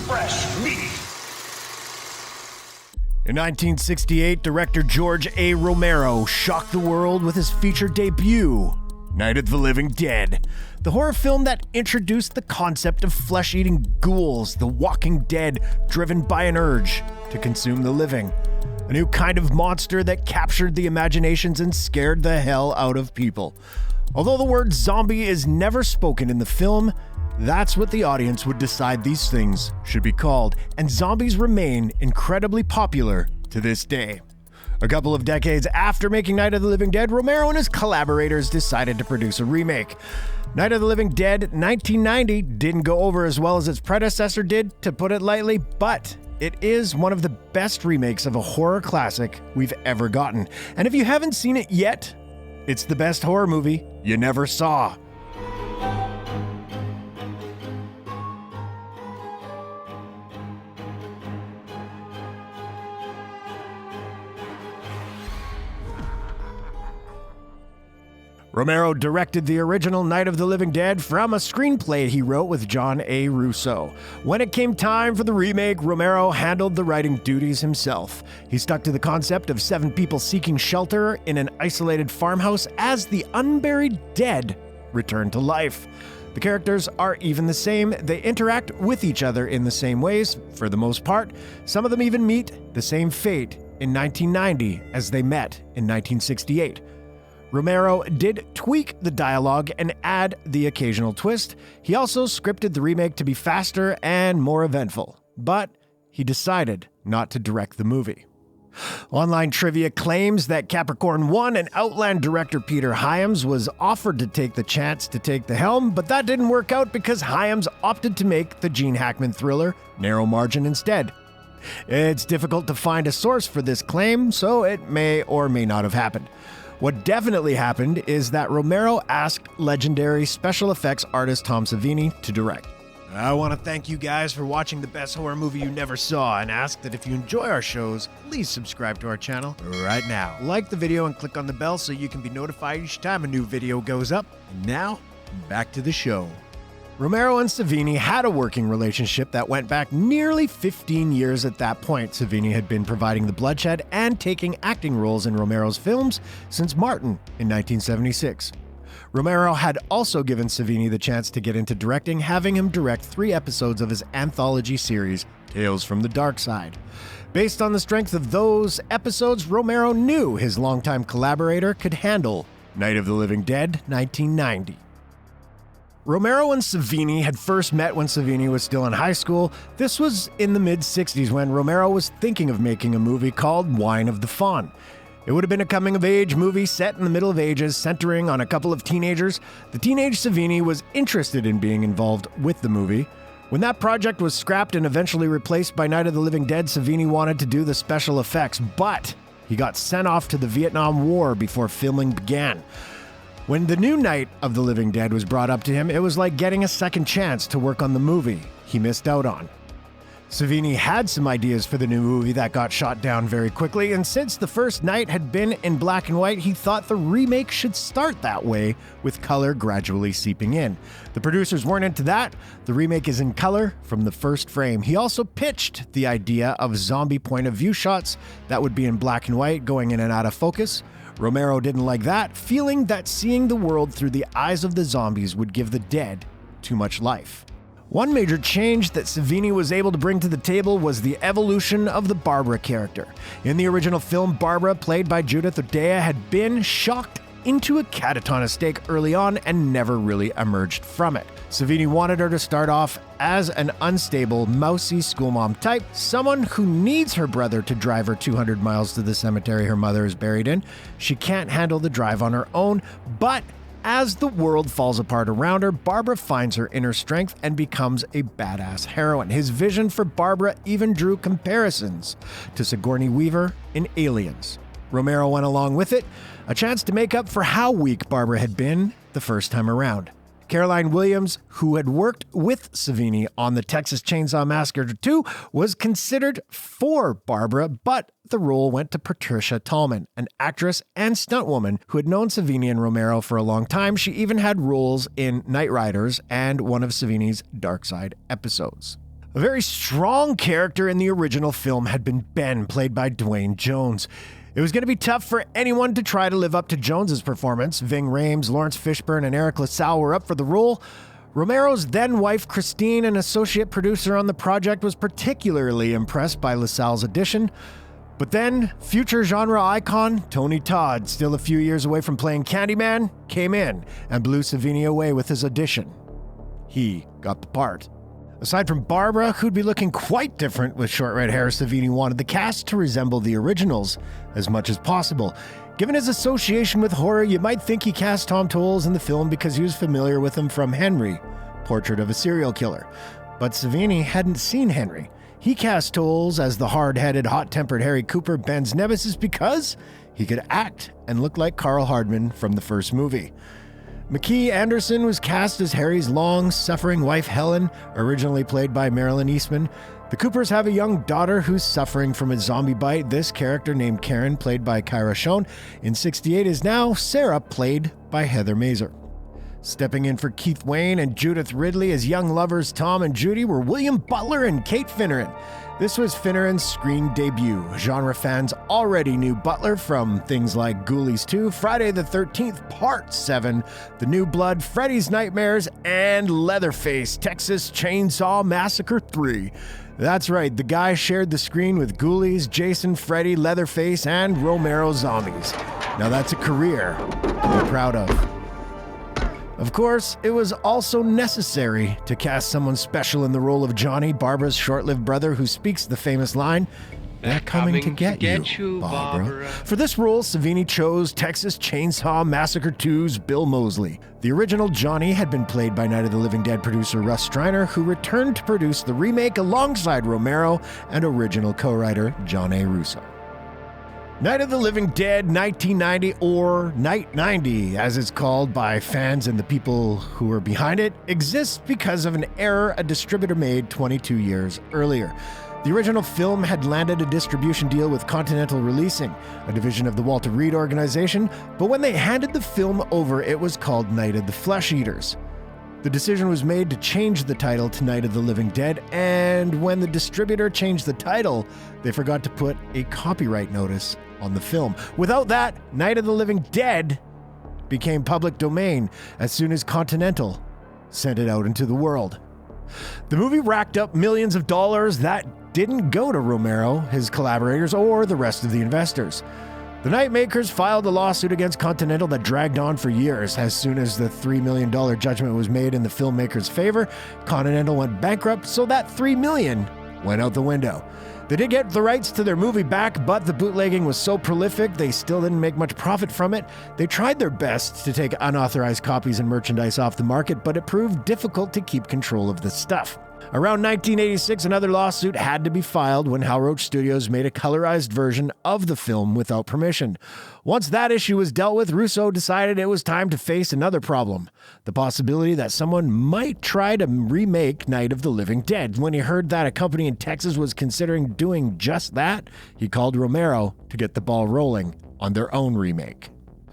fresh meat. In 1968, director George A. Romero shocked the world with his feature debut, Night of the Living Dead, the horror film that introduced the concept of flesh-eating ghouls, the walking dead driven by an urge to consume the living. A new kind of monster that captured the imaginations and scared the hell out of people. Although the word zombie is never spoken in the film, that's what the audience would decide these things should be called, and zombies remain incredibly popular to this day. A couple of decades after making Night of the Living Dead, Romero and his collaborators decided to produce a remake. Night of the Living Dead 1990 didn't go over as well as its predecessor did, to put it lightly, but it is one of the best remakes of a horror classic we've ever gotten. And if you haven't seen it yet, it's the best horror movie you never saw. Romero directed the original Night of the Living Dead from a screenplay he wrote with John A. Russo. When it came time for the remake, Romero handled the writing duties himself. He stuck to the concept of 7 people seeking shelter in an isolated farmhouse as the unburied dead return to life. The characters are even the same. They interact with each other in the same ways, for the most part. Some of them even meet the same fate in 1990 as they met in 1968. Romero did tweak the dialogue and add the occasional twist. He also scripted the remake to be faster and more eventful, but he decided not to direct the movie. Online trivia claims that Capricorn 1 and Outland director Peter Hyams was offered to take the chance to take the helm, but that didn't work out because Hyams opted to make the Gene Hackman thriller Narrow Margin instead. It's difficult to find a source for this claim, so it may or may not have happened. What definitely happened is that Romero asked legendary special effects artist Tom Savini to direct. I want to thank you guys for watching the best horror movie you never saw, and ask that if you enjoy our shows, please subscribe to our channel right now. Like the video and click on the bell so you can be notified each time a new video goes up. And now, back to the show. Romero and Savini had a working relationship that went back nearly 15 years at that point. Savini had been providing the bloodshed and taking acting roles in Romero's films since Martin in 1976. Romero had also given Savini the chance to get into directing, having him direct 3 episodes of his anthology series, Tales from the Dark Side. Based on the strength of those episodes, Romero knew his longtime collaborator could handle Night of the Living Dead 1990. Romero and Savini had first met when Savini was still in high school. This was in the mid-60s when Romero was thinking of making a movie called Wine of the Fawn. It would have been a coming-of-age movie set in the Middle Ages, centering on a couple of teenagers. The teenage Savini was interested in being involved with the movie. When that project was scrapped and eventually replaced by Night of the Living Dead, Savini wanted to do the special effects, but he got sent off to the Vietnam War before filming began. When the new Night of the Living Dead was brought up to him, it was like getting a second chance to work on the movie he missed out on. Savini had some ideas for the new movie that got shot down very quickly, and since the first Night had been in black and white, he thought the remake should start that way, with color gradually seeping in. The producers weren't into that. The remake is in color from the first frame. He also pitched the idea of zombie point of view shots that would be in black and white, going in and out of focus. Romero didn't like that, feeling that seeing the world through the eyes of the zombies would give the dead too much life. One major change that Savini was able to bring to the table was the evolution of the Barbara character. In the original film, Barbara, played by Judith O'Dea, had been shocked into a catatonic state early on and never really emerged from it. Savini wanted her to start off as an unstable, mousy schoolmom type, someone who needs her brother to drive her 200 miles to the cemetery her mother is buried in. She can't handle the drive on her own, but as the world falls apart around her, Barbara finds her inner strength and becomes a badass heroine. His vision for Barbara even drew comparisons to Sigourney Weaver in Aliens. Romero went along with it, a chance to make up for how weak Barbara had been the first time around. Caroline Williams, who had worked with Savini on the Texas Chainsaw Massacre 2, was considered for Barbara, but the role went to Patricia Tallman, an actress and stuntwoman who had known Savini and Romero for a long time. She even had roles in Night Riders and one of Savini's Dark Side episodes. A very strong character in the original film had been Ben, played by Dwayne Jones. It was going to be tough for anyone to try to live up to Jones's performance. Ving Rhames, Lawrence Fishburne, and Eric LaSalle were up for the role. Romero's then-wife Christine, an associate producer on the project, was particularly impressed by LaSalle's audition. But then, future genre icon Tony Todd, still a few years away from playing Candyman, came in and blew Savini away with his audition. He got the part. Aside from Barbara, who'd be looking quite different with short red hair, Savini wanted the cast to resemble the originals as much as possible. Given his association with horror, you might think he cast Tom Towles in the film because he was familiar with him from Henry, Portrait of a Serial Killer. But Savini hadn't seen Henry. He cast Towles as the hard-headed, hot-tempered Harry Cooper, Ben's nemesis, because he could act and look like Carl Hardman from the first movie. McKee Anderson was cast as Harry's long-suffering wife Helen, originally played by Marilyn Eastman. The Coopers have a young daughter who's suffering from a zombie bite. This character, named Karen, played by Kyra Shawn in '68, is now Sarah, played by Heather Mazer. Stepping in for Keith Wayne and Judith Ridley as young lovers Tom and Judy were William Butler and Kate Finneran. This was Finneran's screen debut. Genre fans already knew Butler from things like Ghoulies 2, Friday the 13th Part 7, The New Blood, Freddy's Nightmares, and Leatherface, Texas Chainsaw Massacre 3. That's right, the guy shared the screen with Ghoulies, Jason, Freddy, Leatherface, and Romero zombies. Now that's a career to be proud of. Of course, it was also necessary to cast someone special in the role of Johnny, Barbara's short-lived brother, who speaks the famous line, "They're coming to get you, Barbara." For this role, Savini chose Texas Chainsaw Massacre 2's Bill Moseley. The original Johnny had been played by Night of the Living Dead producer Russ Streiner, who returned to produce the remake alongside Romero and original co-writer John A. Russo. Night of the Living Dead 1990, or Night 90, as it's called by fans and the people who are behind it, exists because of an error a distributor made 22 years earlier. The original film had landed a distribution deal with Continental Releasing, a division of the Walter Reed organization, but when they handed the film over, it was called Night of the Flesh Eaters. The decision was made to change the title to Night of the Living Dead, and when the distributor changed the title, they forgot to put a copyright notice on the film. Without that, Night of the Living Dead became public domain as soon as Continental sent it out into the world. The movie racked up millions of dollars that didn't go to Romero, his collaborators, or the rest of the investors. The Nightmakers filed a lawsuit against Continental that dragged on for years. As soon as the $3 million judgment was made in the filmmakers' favor, Continental went bankrupt, so that $3 million went out the window. They did get the rights to their movie back, but the bootlegging was so prolific, they still didn't make much profit from it. They tried their best to take unauthorized copies and merchandise off the market, but it proved difficult to keep control of the stuff. Around 1986, another lawsuit had to be filed when Hal Roach Studios made a colorized version of the film without permission. Once that issue was dealt with, Russo decided it was time to face another problem: the possibility that someone might try to remake Night of the Living Dead. When he heard that a company in Texas was considering doing just that, he called Romero to get the ball rolling on their own remake.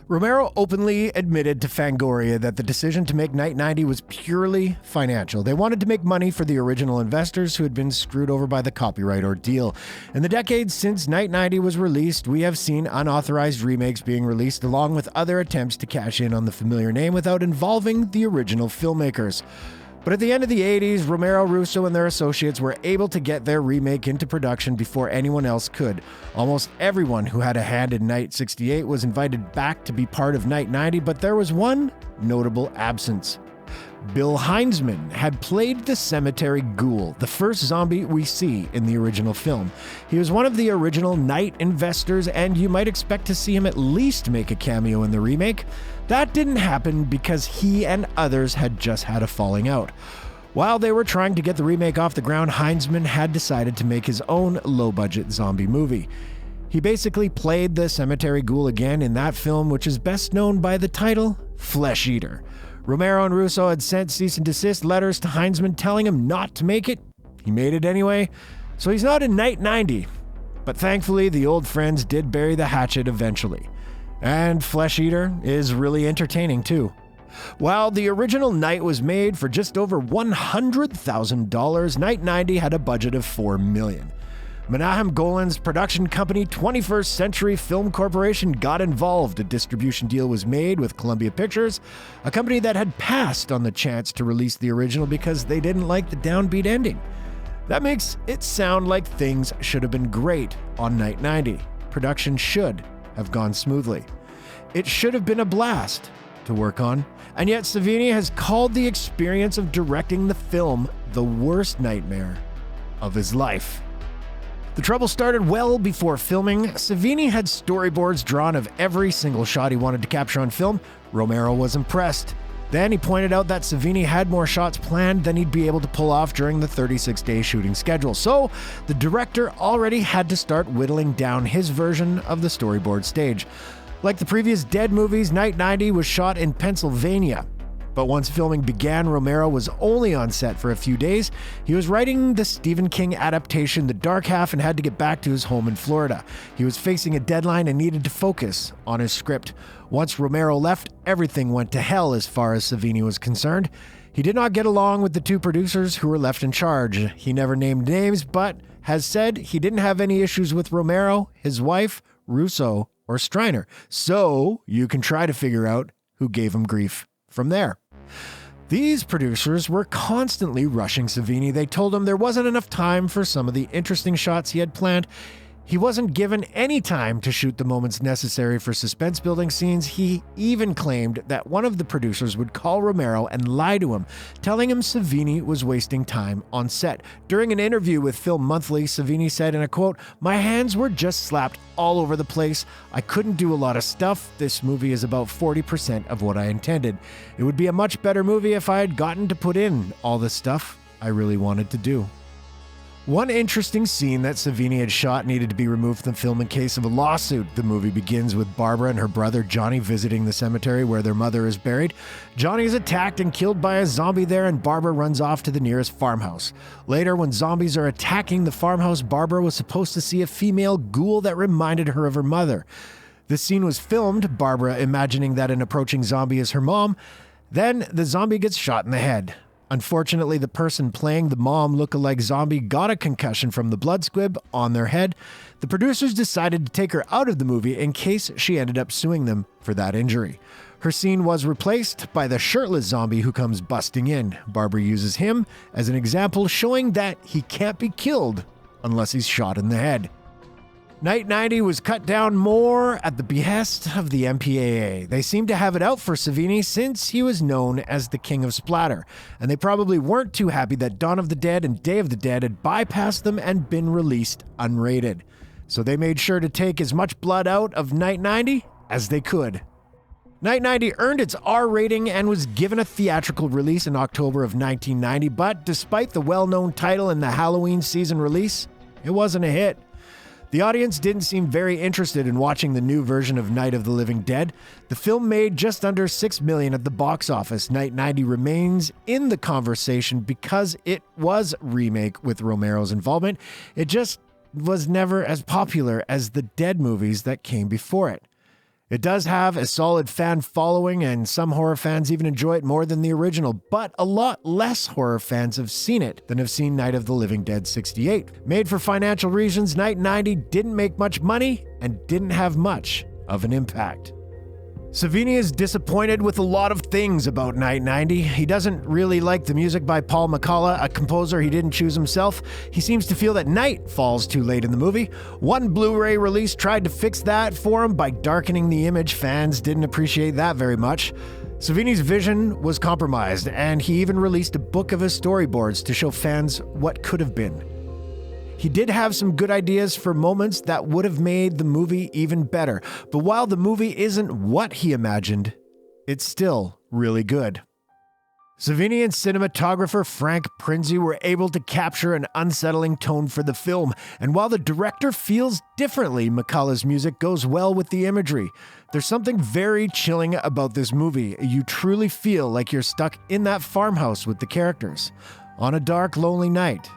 Romero openly admitted to Fangoria that the decision to make Night 90 was purely financial. They wanted to make money for the original investors who had been screwed over by the copyright ordeal. In the decades since Night 90 was released, we have seen unauthorized remakes being released along with other attempts to cash in on the familiar name without involving the original filmmakers. But at the end of the 80s, Romero, Russo, and their associates were able to get their remake into production before anyone else could. Almost everyone who had a hand in Night 68 was invited back to be part of Night 90, but there was one notable absence. Bill Heinzman had played the cemetery ghoul, the first zombie we see in the original film. He was one of the original Night investors, and you might expect to see him at least make a cameo in the remake. That didn't happen because he and others had just had a falling out. While they were trying to get the remake off the ground, Heinzman had decided to make his own low-budget zombie movie. He basically played the cemetery ghoul again in that film, which is best known by the title Flesh Eater. Romero and Russo had sent cease and desist letters to Heinzman telling him not to make it. He made it anyway, so he's not in Night 90. But thankfully, the old friends did bury the hatchet eventually. And Flesh Eater is really entertaining too. While the original Night was made for just over $100,000, Night 90 had a budget of $4 million. Menahem Golan's production company 21st Century Film Corporation got involved. A distribution deal was made with Columbia Pictures, a company that had passed on the chance to release the original because they didn't like the downbeat ending. That makes it sound like things should have been great on Night 90. Production should have gone smoothly. It should have been a blast to work on, and yet Savini has called the experience of directing the film the worst nightmare of his life. The trouble started well before filming. Savini had storyboards drawn of every single shot he wanted to capture on film. Romero was impressed. Then he pointed out that Savini had more shots planned than he'd be able to pull off during the 36-day shooting schedule. So the director already had to start whittling down his version of the storyboard stage. Like the previous Dead movies, Night 90 was shot in Pennsylvania. But once filming began, Romero was only on set for a few days. He was writing the Stephen King adaptation, The Dark Half, and had to get back to his home in Florida. He was facing a deadline and needed to focus on his script. Once Romero left, everything went to hell as far as Savini was concerned. He did not get along with the two producers who were left in charge. He never named names, but has said he didn't have any issues with Romero, his wife, Russo, or Striner. So you can try to figure out who gave him grief from there. These producers were constantly rushing Savini. They told him there wasn't enough time for some of the interesting shots he had planned. He wasn't given any time to shoot the moments necessary for suspense-building scenes. He even claimed that one of the producers would call Romero and lie to him, telling him Savini was wasting time on set. During an interview with Film Monthly, Savini said in a quote, "My hands were just slapped all over the place. I couldn't do a lot of stuff. This movie is about 40% of what I intended. It would be a much better movie if I had gotten to put in all the stuff I really wanted to do." One interesting scene that Savini had shot needed to be removed from the film in case of a lawsuit. The movie begins with Barbara and her brother Johnny visiting the cemetery where their mother is buried. Johnny is attacked and killed by a zombie there, and Barbara runs off to the nearest farmhouse. Later, when zombies are attacking the farmhouse, Barbara was supposed to see a female ghoul that reminded her of her mother. This scene was filmed, Barbara imagining that an approaching zombie is her mom. Then the zombie gets shot in the head. Unfortunately, the person playing the mom look-alike zombie got a concussion from the blood squib on their head. The producers decided to take her out of the movie in case she ended up suing them for that injury. Her scene was replaced by the shirtless zombie who comes busting in. Barbara uses him as an example, showing that he can't be killed unless he's shot in the head. Night 90 was cut down more at the behest of the MPAA. They seemed to have it out for Savini since he was known as the King of Splatter, and they probably weren't too happy that Dawn of the Dead and Day of the Dead had bypassed them and been released unrated. So they made sure to take as much blood out of Night 90 as they could. Night 90 earned its R rating and was given a theatrical release in October of 1990, but despite the well-known title and the Halloween season release, it wasn't a hit. The audience didn't seem very interested in watching the new version of Night of the Living Dead. The film made just under $6 million at the box office. Night 90 remains in the conversation because it was a remake with Romero's involvement. It just was never as popular as the Dead movies that came before it. It does have a solid fan following, and some horror fans even enjoy it more than the original, but a lot less horror fans have seen it than have seen Night of the Living Dead 68. Made for financial reasons, Night 90 didn't make much money and didn't have much of an impact. Savini is disappointed with a lot of things about Night 90. He doesn't really like the music by Paul McCullough, a composer he didn't choose himself. He seems to feel that night falls too late in the movie. One Blu-ray release tried to fix that for him by darkening the image. Fans didn't appreciate that very much. Savini's vision was compromised, and he even released a book of his storyboards to show fans what could have been. He did have some good ideas for moments that would have made the movie even better, but while the movie isn't what he imagined, it's still really good. Savini and cinematographer Frank Prinzi were able to capture an unsettling tone for the film, and while the director feels differently, McCullough's music goes well with the imagery. There's something very chilling about this movie. You truly feel like you're stuck in that farmhouse with the characters, on a dark, lonely night,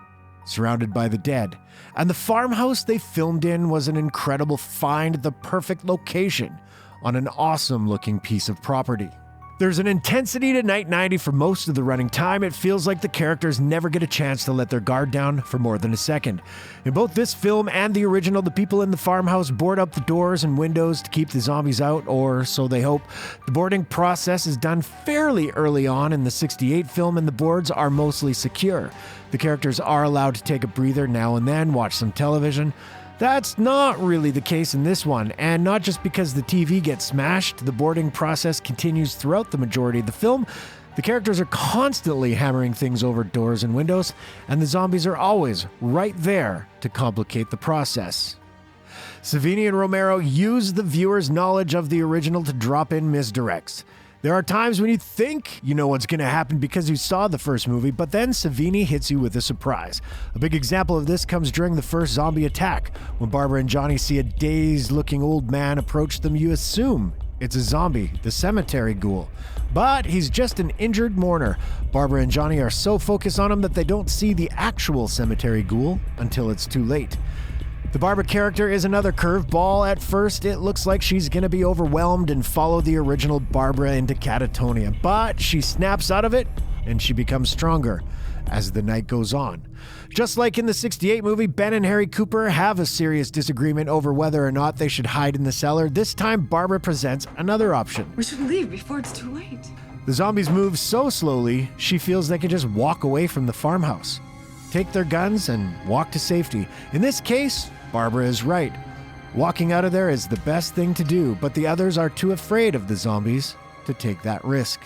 surrounded by the dead. And the farmhouse they filmed in was an incredible find, the perfect location on an awesome looking piece of property. There's an intensity to Night 90 for most of the running time. It feels like the characters never get a chance to let their guard down for more than a second. In both this film and the original, the people in the farmhouse board up the doors and windows to keep the zombies out, or so they hope. The boarding process is done fairly early on in the 68 film, and the boards are mostly secure. The characters are allowed to take a breather now and then, watch some television. That's not really the case in this one, and not just because the TV gets smashed. The boarding process continues throughout the majority of the film. The characters are constantly hammering things over doors and windows, and the zombies are always right there to complicate the process. Savini and Romero use the viewer's knowledge of the original to drop in misdirects. There are times when you think you know what's going to happen because you saw the first movie, but then Savini hits you with a surprise. A big example of this comes during the first zombie attack. When Barbara and Johnny see a dazed-looking old man approach them, you assume it's a zombie, the cemetery ghoul. But he's just an injured mourner. Barbara and Johnny are so focused on him that they don't see the actual cemetery ghoul until it's too late. The Barbara character is another curveball. At first, it looks like she's gonna be overwhelmed and follow the original Barbara into catatonia, but she snaps out of it and she becomes stronger as the night goes on. Just like in the 68 movie, Ben and Harry Cooper have a serious disagreement over whether or not they should hide in the cellar. This time, Barbara presents another option. We should leave before it's too late. The zombies move so slowly, she feels they can just walk away from the farmhouse, take their guns, and walk to safety. In this case, Barbara is right. Walking out of there is the best thing to do, but the others are too afraid of the zombies to take that risk.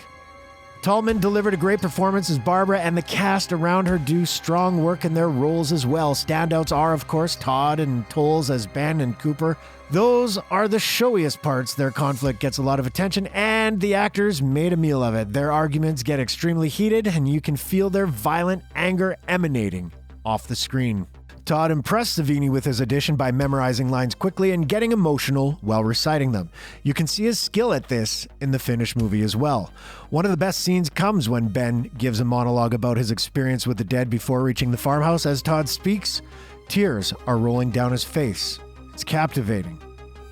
Tallman delivered a great performance as Barbara, and the cast around her do strong work in their roles as well. Standouts are, of course, Todd and Tolles as Ben and Cooper. Those are the showiest parts. Their conflict gets a lot of attention, and the actors made a meal of it. Their arguments get extremely heated, and you can feel their violent anger emanating off the screen. Todd impressed Savini with his audition by memorizing lines quickly and getting emotional while reciting them. You can see his skill at this in the finished movie as well. One of the best scenes comes when Ben gives a monologue about his experience with the dead before reaching the farmhouse. As Todd speaks, tears are rolling down his face. It's captivating.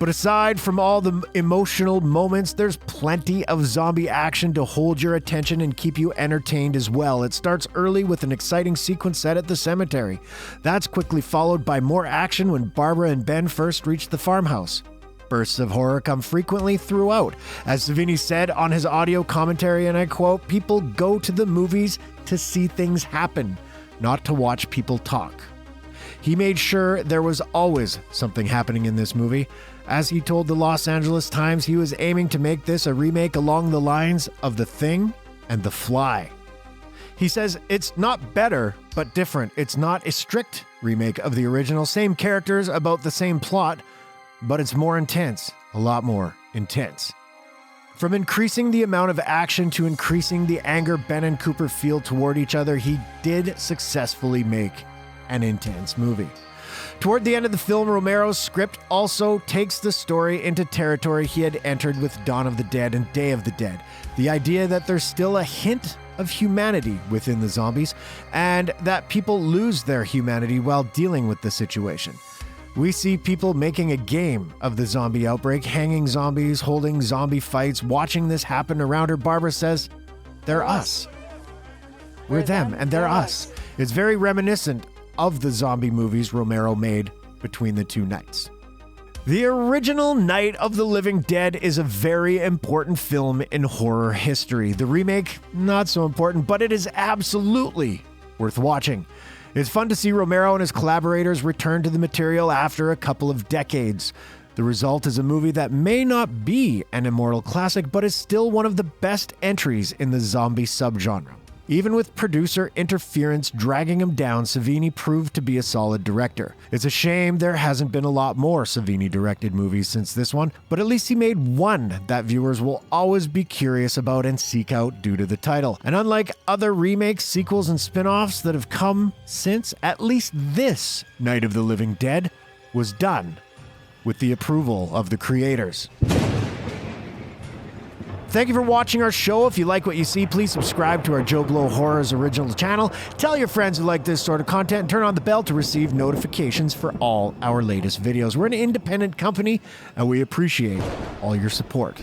But aside from all the emotional moments, there's plenty of zombie action to hold your attention and keep you entertained as well. It starts early with an exciting sequence set at the cemetery. That's quickly followed by more action when Barbara and Ben first reach the farmhouse. Bursts of horror come frequently throughout. As Savini said on his audio commentary, and I quote, "People go to the movies to see things happen, not to watch people talk." He made sure there was always something happening in this movie. As he told the Los Angeles Times, he was aiming to make this a remake along the lines of The Thing and The Fly. He says it's not better, but different. It's not a strict remake of the original. Same characters, about the same plot, but it's more intense, a lot more intense. From increasing the amount of action to increasing the anger Ben and Cooper feel toward each other, he did successfully make an intense movie. Toward the end of the film, Romero's script also takes the story into territory he had entered with Dawn of the Dead and Day of the Dead. The idea that there's still a hint of humanity within the zombies, and that people lose their humanity while dealing with the situation. We see people making a game of the zombie outbreak, hanging zombies, holding zombie fights, watching this happen around her. Barbara says, "They're us. We're them, and they're us." It's very reminiscent of the zombie movies Romero made between the two nights. The original Night of the Living Dead is a very important film in horror history. The remake, not so important, but it is absolutely worth watching. It's fun to see Romero and his collaborators return to the material after a couple of decades. The result is a movie that may not be an immortal classic, but is still one of the best entries in the zombie subgenre. Even with producer interference dragging him down, Savini proved to be a solid director. It's a shame there hasn't been a lot more Savini-directed movies since this one, but at least he made one that viewers will always be curious about and seek out due to the title. And unlike other remakes, sequels, and spin-offs that have come since, at least this Night of the Living Dead was done with the approval of the creators. Thank you for watching our show. If you like what you see, please subscribe to our JoBlo Horrors original channel. Tell your friends who like this sort of content and turn on the bell to receive notifications for all our latest videos. We're an independent company and we appreciate all your support.